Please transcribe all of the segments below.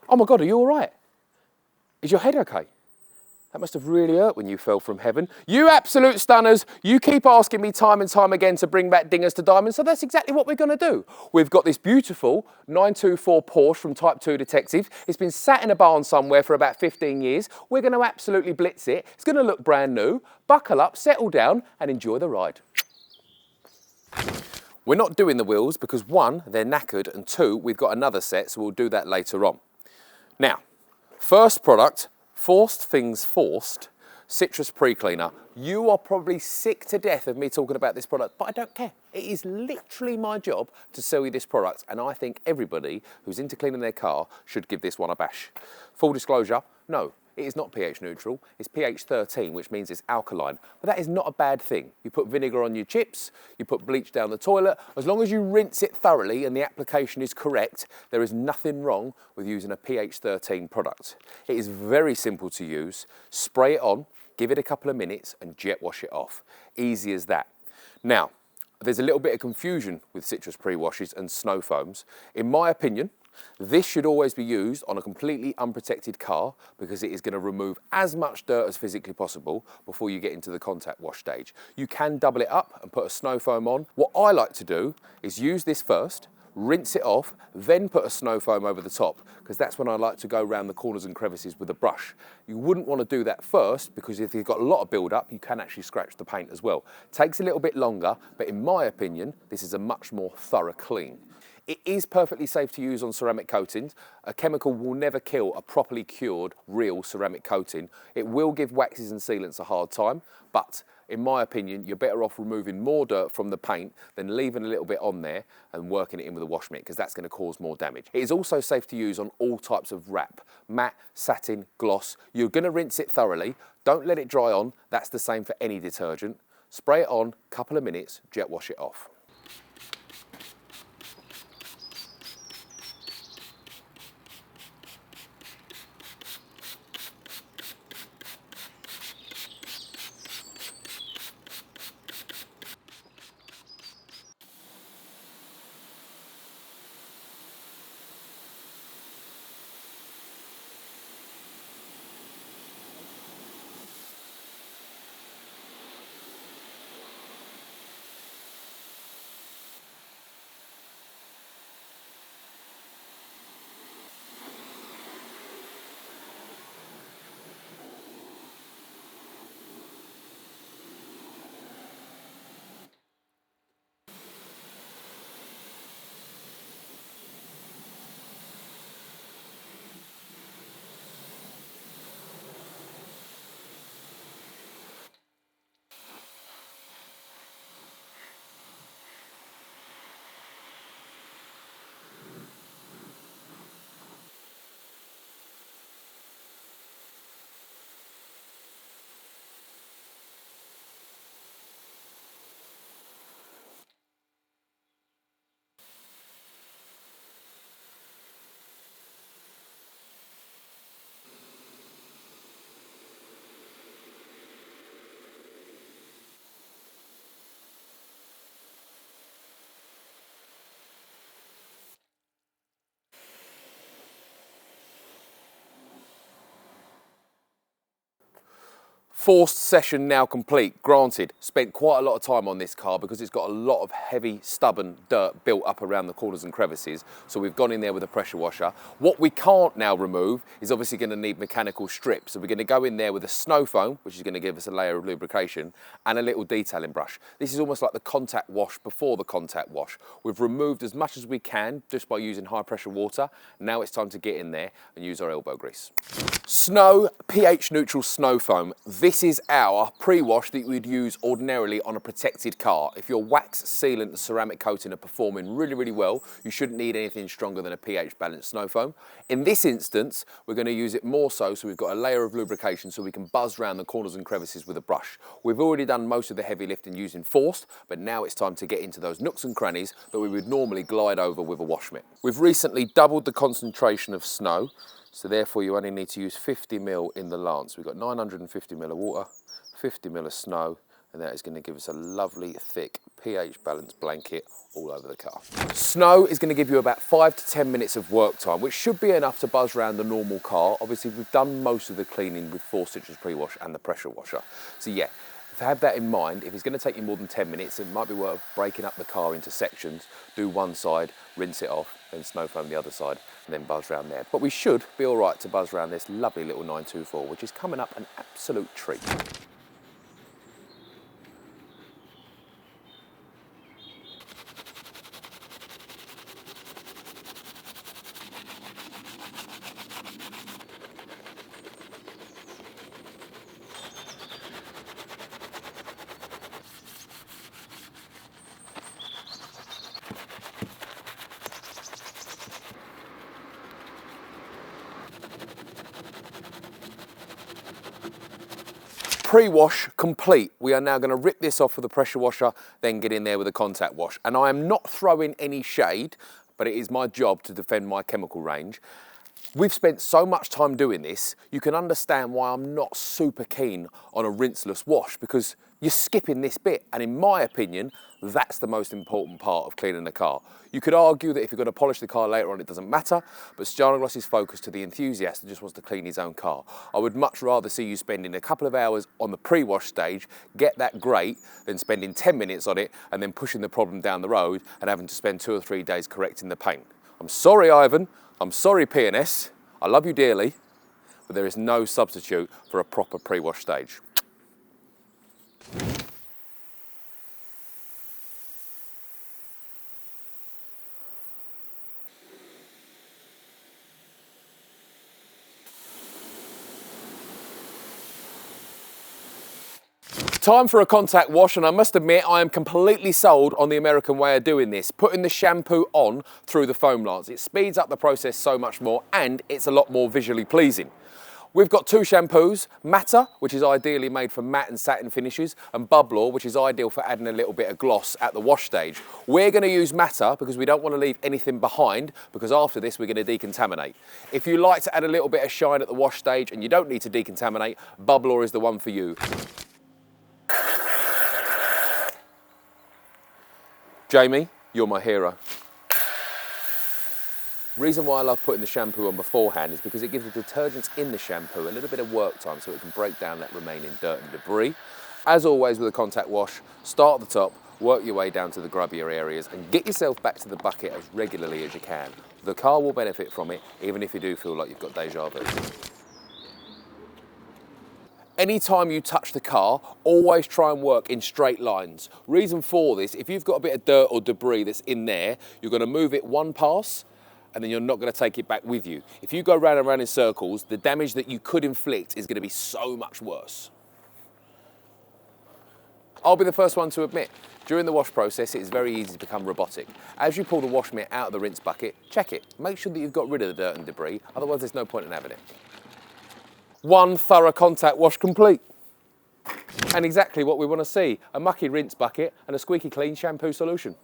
Oh my God, are you all right? Is your head okay? That must have really hurt when you fell from heaven. You absolute stunners, you keep asking me time and time again to bring back dingers to diamonds, so that's exactly what we're going to do. We've got this beautiful 924 Porsche from Type 2 Detectives. It's been sat in a barn somewhere for about 15 years. We're going to absolutely blitz it. It's going to look brand new. Buckle up, settle down and enjoy the ride. We're not doing the wheels because one, they're knackered, and two, we've got another set, so we'll do that later on. Now, first product, Forced Things Forced, Citrus Pre-Cleaner. You are probably sick to death of me talking about this product, but I don't care. It is literally my job to sell you this product, and I think everybody who's into cleaning their car should give this one a bash. Full disclosure, no, it is not pH neutral. It's pH 13, which means it's alkaline, but that is not a bad thing. You put vinegar on your chips, you put bleach down the toilet. As long as you rinse it thoroughly and the application is correct, there is nothing wrong with using a pH 13 product. It is very simple to use. Spray it on, give it a couple of minutes and jet wash it off. Easy as that. Now, there's a little bit of confusion with citrus pre-washes and snow foams. In my opinion, this should always be used on a completely unprotected car because it is going to remove as much dirt as physically possible before you get into the contact wash stage. You can double it up and put a snow foam on. What I like to do is use this first, rinse it off, then put a snow foam over the top, because that's when I like to go around the corners and crevices with a brush. You wouldn't want to do that first because if you've got a lot of build-up, you can actually scratch the paint as well. Takes a little bit longer, but in my opinion, this is a much more thorough clean. It is perfectly safe to use on ceramic coatings. A chemical will never kill a properly cured, real ceramic coating. It will give waxes and sealants a hard time, but in my opinion, you're better off removing more dirt from the paint than leaving a little bit on there and working it in with a wash mitt, because that's going to cause more damage. It is also safe to use on all types of wrap, matte, satin, gloss. You're going to rinse it thoroughly. Don't let it dry on. That's the same for any detergent. Spray it on, couple of minutes, jet wash it off. Forced session now complete. Granted, spent quite a lot of time on this car because it's got a lot of heavy, stubborn dirt built up around the corners and crevices. So we've gone in there with a pressure washer. What we can't now remove is obviously going to need mechanical strips. So we're going to go in there with a snow foam, which is going to give us a layer of lubrication, and a little detailing brush. This is almost like the contact wash before the contact wash. We've removed as much as we can just by using high pressure water. Now it's time to get in there and use our elbow grease. Snow pH neutral snow foam. This is our pre-wash that we'd use ordinarily on a protected car. If your wax, sealant and ceramic coating are performing really, really well, you shouldn't need anything stronger than a pH balanced snow foam. In this instance, we're going to use it more so we've got a layer of lubrication so we can buzz around the corners and crevices with a brush. We've already done most of the heavy lifting using Forced, but now it's time to get into those nooks and crannies that we would normally glide over with a wash mitt. We've recently doubled the concentration of snow, so therefore you only need to use 50 ml in the lance. We've got 950 ml of water, 50 ml of snow, and that is going to give us a lovely thick pH balanced blanket all over the car. Snow is going to give you about 5 to 10 minutes of work time, which should be enough to buzz around the normal car. Obviously, we've done most of the cleaning with forced citrus pre-wash and the pressure washer. So yeah, have that in mind. If it's going to take you more than 10 minutes, it might be worth breaking up the car into sections, do one side, rinse it off, then snow foam the other side, and then buzz around there. But we should be all right to buzz around this lovely little 924, which is coming up an absolute treat. Pre-wash complete. We are now going to rip this off with a pressure washer, then get in there with a contact wash. And I am not throwing any shade, but it is my job to defend my chemical range. We've spent so much time doing this, you can understand why I'm not super keen on a rinseless wash, because you're skipping this bit. And in my opinion, that's the most important part of cleaning the car. You could argue that if you're going to polish the car later on, it doesn't matter, but Stjarnagloss is focused to the enthusiast that just wants to clean his own car. I would much rather see you spending a couple of hours on the pre-wash stage, get that great, than spending 10 minutes on it and then pushing the problem down the road and having to spend 2 or 3 days correcting the paint. I'm sorry, Ivan. I'm sorry, P&S. I love you dearly, but there is no substitute for a proper pre-wash stage. Time for a contact wash, and I must admit I am completely sold on the American way of doing this, putting the shampoo on through the foam lance. It speeds up the process so much more, and it's a lot more visually pleasing. We've got 2 shampoos, Matter, which is ideally made for matte and satin finishes, and Bubblor, which is ideal for adding a little bit of gloss at the wash stage. We're going to use Matter because we don't want to leave anything behind, because after this we're going to decontaminate. If you like to add a little bit of shine at the wash stage and you don't need to decontaminate, Bubblor is the one for you. Jamie, you're my hero. Reason why I love putting the shampoo on beforehand is because it gives the detergents in the shampoo a little bit of work time so it can break down that remaining dirt and debris. As always with a contact wash, start at the top, work your way down to the grubbier areas and get yourself back to the bucket as regularly as you can. The car will benefit from it, even if you do feel like you've got deja vu. Anytime you touch the car, always try and work in straight lines. Reason for this, if you've got a bit of dirt or debris that's in there, you're going to move it one pass and then you're not going to take it back with you. If you go round and round in circles, the damage that you could inflict is going to be so much worse. I'll be the first one to admit, during the wash process, it is very easy to become robotic. As you pull the wash mitt out of the rinse bucket, check it. Make sure that you've got rid of the dirt and debris, otherwise there's no point in having it. One thorough contact wash complete. And exactly what we want to see, a mucky rinse bucket and a squeaky clean shampoo solution.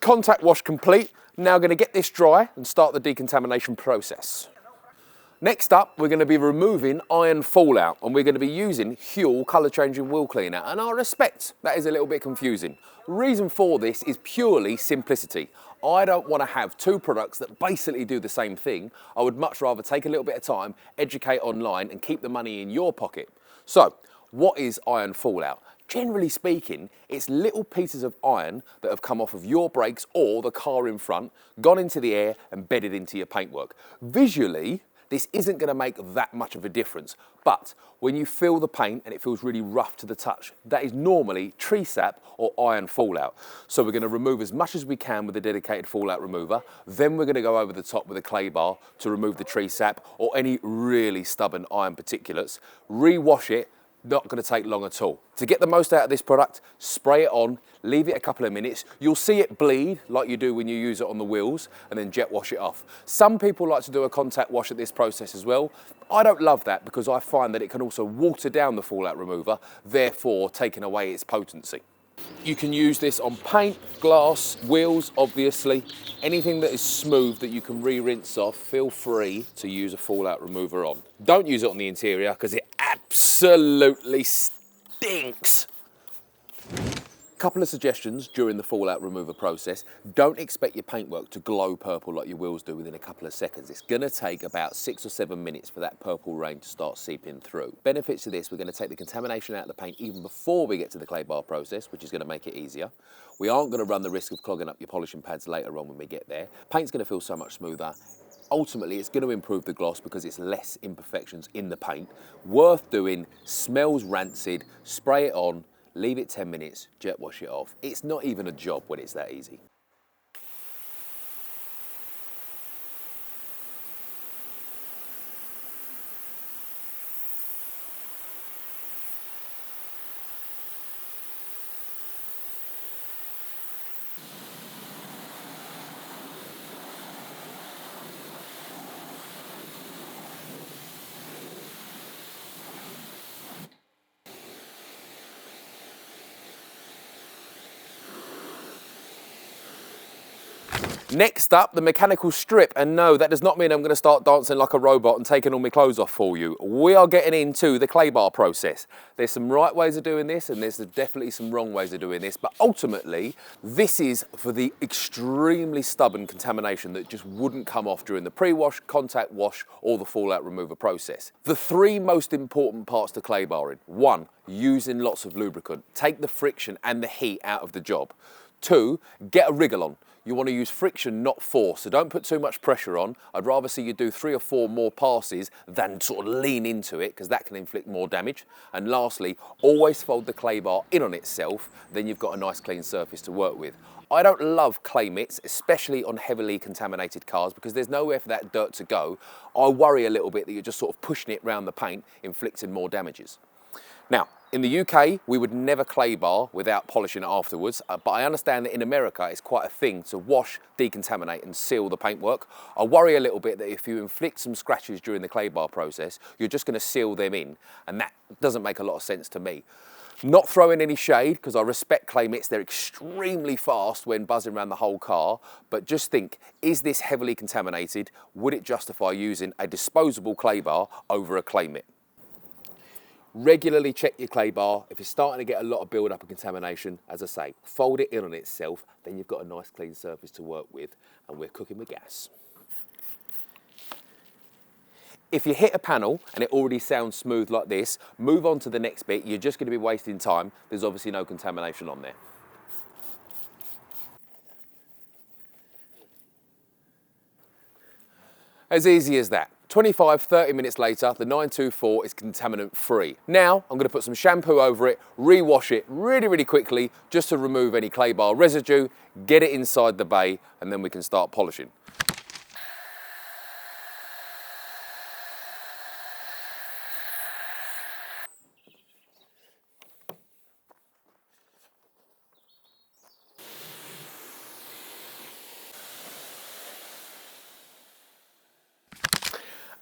Contact wash complete. Now going to get this dry and start the decontamination process. Next up, we're going to be removing iron fallout and we're going to be using Huel colour changing wheel cleaner, and I respect that is a little bit confusing. Reason for this is purely simplicity. I don't want to have 2 products that basically do the same thing. I would much rather take a little bit of time, educate online and keep the money in your pocket. So, what is iron fallout? Generally speaking, it's little pieces of iron that have come off of your brakes or the car in front, gone into the air and bedded into your paintwork. Visually, this isn't going to make that much of a difference, but when you feel the paint and it feels really rough to the touch, that is normally tree sap or iron fallout. So we're going to remove as much as we can with a dedicated fallout remover, then we're going to go over the top with a clay bar to remove the tree sap or any really stubborn iron particulates, rewash it, Not going to take long at all. To get the most out of this product, spray it on, leave it a couple of minutes. You'll see it bleed like you do when you use it on the wheels, and then jet wash it off. Some people like to do a contact wash at this process as well. I don't love that because I find that it can also water down the fallout remover, therefore taking away its potency. You can use this on paint, glass, wheels, obviously. Anything that is smooth that you can re-rinse off, feel free to use a fallout remover on. Don't use it on the interior because it absolutely stinks. Couple of suggestions during the fallout remover process. Don't expect your paintwork to glow purple like your wheels do within a couple of seconds. It's going to take about 6 or 7 minutes for that purple rain to start seeping through. Benefits of this, we're going to take the contamination out of the paint even before we get to the clay bar process, which is going to make it easier. We aren't going to run the risk of clogging up your polishing pads later on when we get there. Paint's going to feel so much smoother. Ultimately, it's going to improve the gloss because it's less imperfections in the paint. Worth doing, smells rancid, spray it on, leave it 10 minutes, jet wash it off. It's not even a job when it's that easy. Next up, the mechanical strip, and no, that does not mean I'm going to start dancing like a robot and taking all my clothes off for you. We are getting into the clay bar process. There's some right ways of doing this, and there's definitely some wrong ways of doing this, but ultimately, this is for the extremely stubborn contamination that just wouldn't come off during the pre-wash, contact wash, or the fallout remover process. The 3 most important parts to clay barring. 1, using lots of lubricant. Take the friction and the heat out of the job. 2, get a wriggle on. You want to use friction, not force, so don't put too much pressure on. I'd rather see you do 3 or 4 more passes than sort of lean into it, because that can inflict more damage. And lastly, always fold the clay bar in on itself, then you've got a nice clean surface to work with. I don't love clay mitts, especially on heavily contaminated cars, because there's nowhere for that dirt to go. I worry a little bit that you're just sort of pushing it around the paint, inflicting more damages. Now, in the UK, we would never clay bar without polishing it afterwards, but I understand that in America, it's quite a thing to wash, decontaminate and seal the paintwork. I worry a little bit that if you inflict some scratches during the clay bar process, you're just going to seal them in, and that doesn't make a lot of sense to me. Not throwing any shade, because I respect clay mitts, they're extremely fast when buzzing around the whole car, but just think, is this heavily contaminated? Would it justify using a disposable clay bar over a clay mitt? Regularly check your clay bar. If it's starting to get a lot of build-up and contamination, as I say, fold it in on itself, then you've got a nice clean surface to work with, and we're cooking with gas. If you hit a panel and it already sounds smooth like this, move on to the next bit. You're just going to be wasting time. There's obviously no contamination on there. As easy as that. 25-30 minutes later, the 924 is contaminant free. Now, I'm going to put some shampoo over it, re-wash it really quickly, just to remove any clay bar residue, get it inside the bay, and then we can start polishing.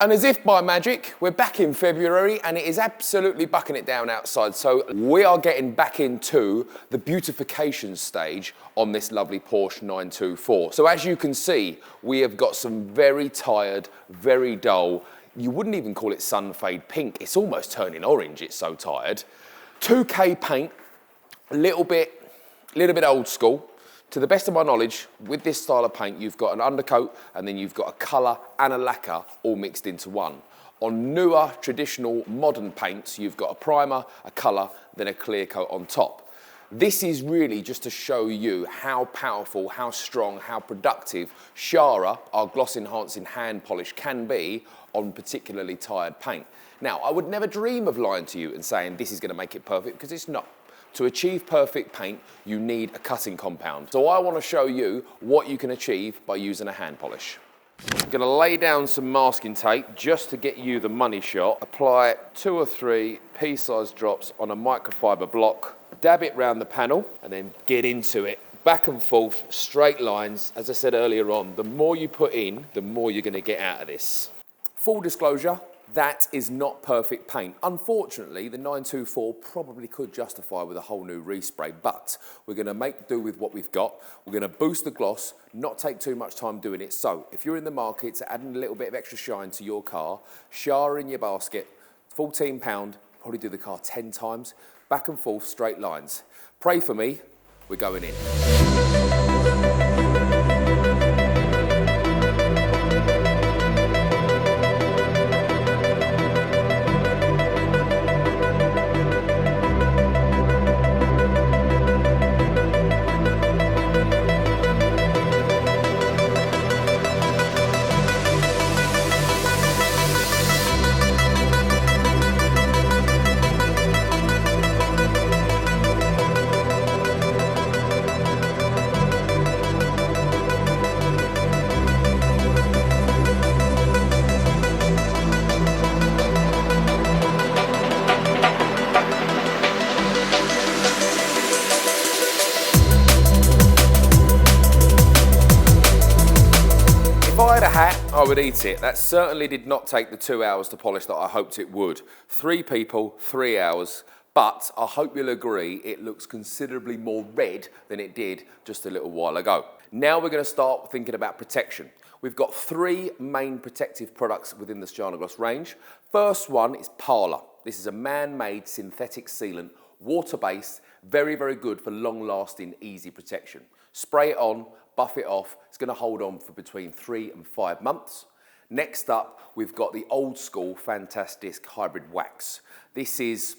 And as if by magic, we're back in February and it is absolutely bucking it down outside. So we are getting back into the beautification stage on this lovely Porsche 924. So as you can see, we have got some very tired, very dull, you wouldn't even call it sun fade pink. It's almost turning orange, it's so tired. 2K paint, a little bit old school. To the best of my knowledge, with this style of paint, you've got an undercoat and then you've got a colour and a lacquer all mixed into one. On newer, traditional, modern paints, you've got a primer, a colour, then a clear coat on top. This is really just to show you how powerful, how strong, how productive Shara, our gloss enhancing hand polish, can be on particularly tired paint. Now, I would never dream of lying to you and saying this is going to make it perfect, because it's not. To achieve perfect paint, you need a cutting compound. So I want to show you what you can achieve by using a hand polish. Gonna lay down some masking tape just to get you the money shot. Apply 2 or 3 pea-sized drops on a microfiber block. Dab it round the panel and then get into it. Back and forth, straight lines. As I said earlier on, the more you put in, the more you're gonna get out of this. Full disclosure, that is not perfect paint. Unfortunately, the 924 probably could justify with a whole new respray, but we're gonna make do with what we've got. We're gonna boost the gloss, not take too much time doing it. So if you're in the market to add a little bit of extra shine to your car, shower in your basket, £14, probably do the car 10 times, back and forth, straight lines. Pray for me, we're going in. If I had a hat, I would eat it. That certainly did not take the 2 hours to polish that I hoped it would. 3 people, 3 hours, but I hope you'll agree it looks considerably more red than it did just a little while ago. Now we're going to start thinking about protection. We've got 3 main protective products within the Stjanogloss range. First one is Parla. This is a man-made synthetic sealant, water-based, very, very good for long-lasting, easy protection. Spray it on, buff it off. It's going to hold on for between 3 and 5 months. Next up, we've got the old school Fantastisk hybrid wax. This is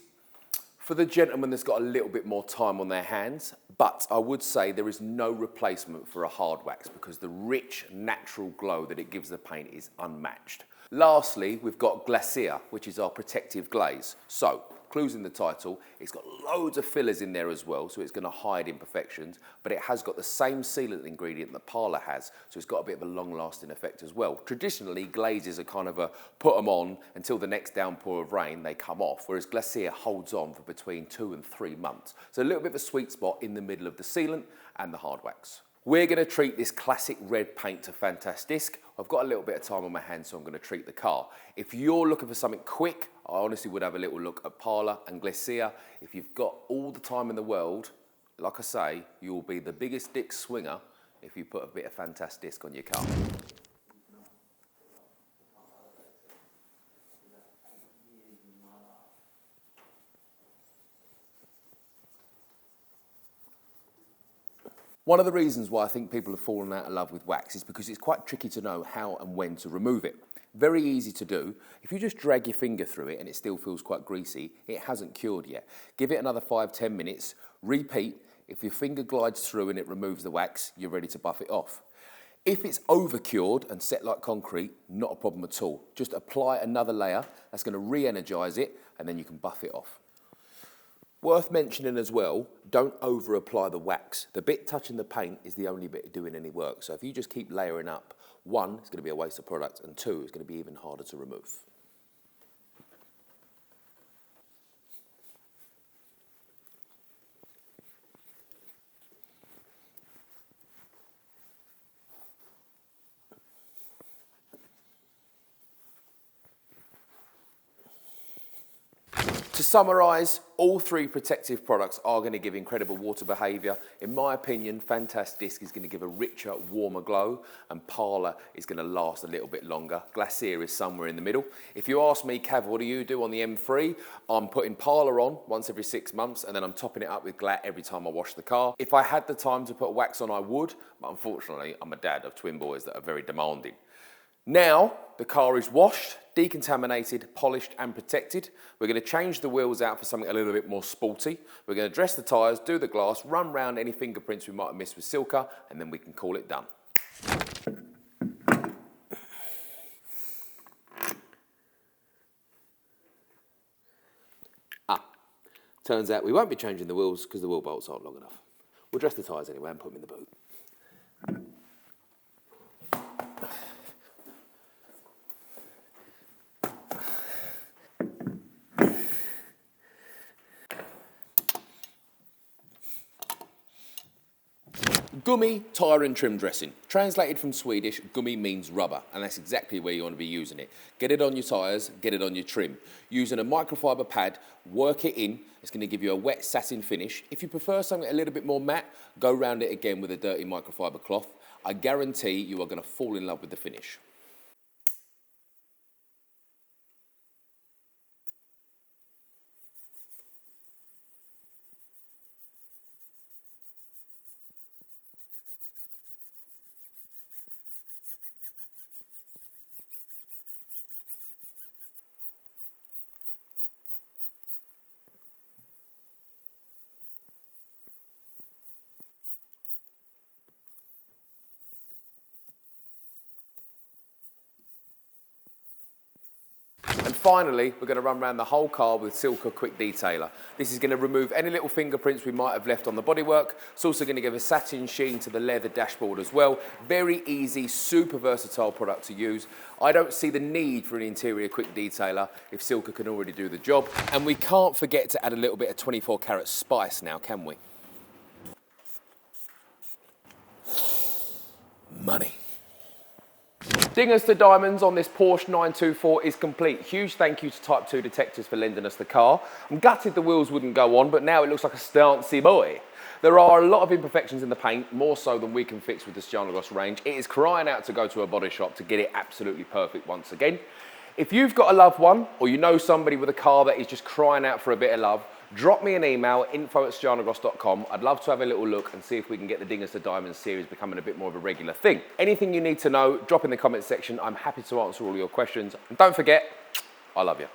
for the gentleman that's got a little bit more time on their hands, but I would say there is no replacement for a hard wax because the rich, natural glow that it gives the paint is unmatched. Lastly, we've got Glacier, which is our protective glaze. So, clues in the title, it's got loads of fillers in there as well, so it's going to hide imperfections, but it has got the same sealant ingredient that Parla has, so it's got a bit of a long-lasting effect as well. Traditionally, glazes are kind of a put them on until the next downpour of rain, they come off, whereas Glacier holds on for between 2 and 3 months. So a little bit of a sweet spot in the middle of the sealant and the hard wax. We're going to treat this classic red paint to Fantastisk. I've got a little bit of time on my hands, so I'm going to treat the car. If you're looking for something quick, I honestly would have a little look at Parla and Glacier. If you've got all the time in the world, like I say, you'll be the biggest dick swinger if you put a bit of Fantastisk on your car. One of the reasons why I think people have fallen out of love with wax is because it's quite tricky to know how and when to remove it. Very easy to do. If you just drag your finger through it and it still feels quite greasy, it hasn't cured yet. Give it another 5-10 minutes, repeat. If your finger glides through and it removes the wax, you're ready to buff it off. If it's over-cured and set like concrete, not a problem at all. Just apply another layer, that's going to re-energise it, and then you can buff it off. Worth mentioning as well, don't over-apply the wax. The bit touching the paint is the only bit doing any work. So if you just keep layering up, 1, it's going to be a waste of product, and 2, it's going to be even harder to remove. To summarise, all 3 protective products are going to give incredible water behaviour. In my opinion, Fantastisk is going to give a richer, warmer glow, and Parla is going to last a little bit longer. Glacier is somewhere in the middle. If you ask me, Cav, what do you do on the M3? I'm putting Parla on once every 6 months, and then I'm topping it up with Glat every time I wash the car. If I had the time to put wax on, I would, but unfortunately, I'm a dad of twin boys that are very demanding. Now, the car is washed, decontaminated, polished and protected. We're going to change the wheels out for something a little bit more sporty. We're going to dress the tyres, do the glass, run round any fingerprints we might have missed with Silka, and then we can call it done. Turns out we won't be changing the wheels because the wheel bolts aren't long enough. We'll dress the tyres anyway and put them in the boot. Gummy tyre and trim dressing. Translated from Swedish, gummy means rubber, and that's exactly where you want to be using it. Get it on your tyres, get it on your trim. Using a microfiber pad, work it in. It's going to give you a wet satin finish. If you prefer something a little bit more matte, go round it again with a dirty microfiber cloth. I guarantee you are going to fall in love with the finish. And finally, we're going to run around the whole car with Silka Quick Detailer. This is going to remove any little fingerprints we might have left on the bodywork. It's also going to give a satin sheen to the leather dashboard as well. Very easy, super versatile product to use. I don't see the need for an interior quick detailer if Silka can already do the job. And we can't forget to add a little bit of 24 karat spice now, can we? Money. Dingers to diamonds on this Porsche 924 is complete. Huge thank you to Type 2 Detectives for lending us the car. I'm gutted the wheels wouldn't go on, but now it looks like a stancy boy. There are a lot of imperfections in the paint, more so than we can fix with the Stjarnagros range. It is crying out to go to a body shop to get it absolutely perfect once again. If you've got a loved one, or you know somebody with a car that is just crying out for a bit of love, drop me an email, info@stjarnagros.com. I'd love to have a little look and see if we can get the Dingers to Diamonds series becoming a bit more of a regular thing. Anything you need to know, drop in the comment section. I'm happy to answer all your questions. And don't forget, I love you.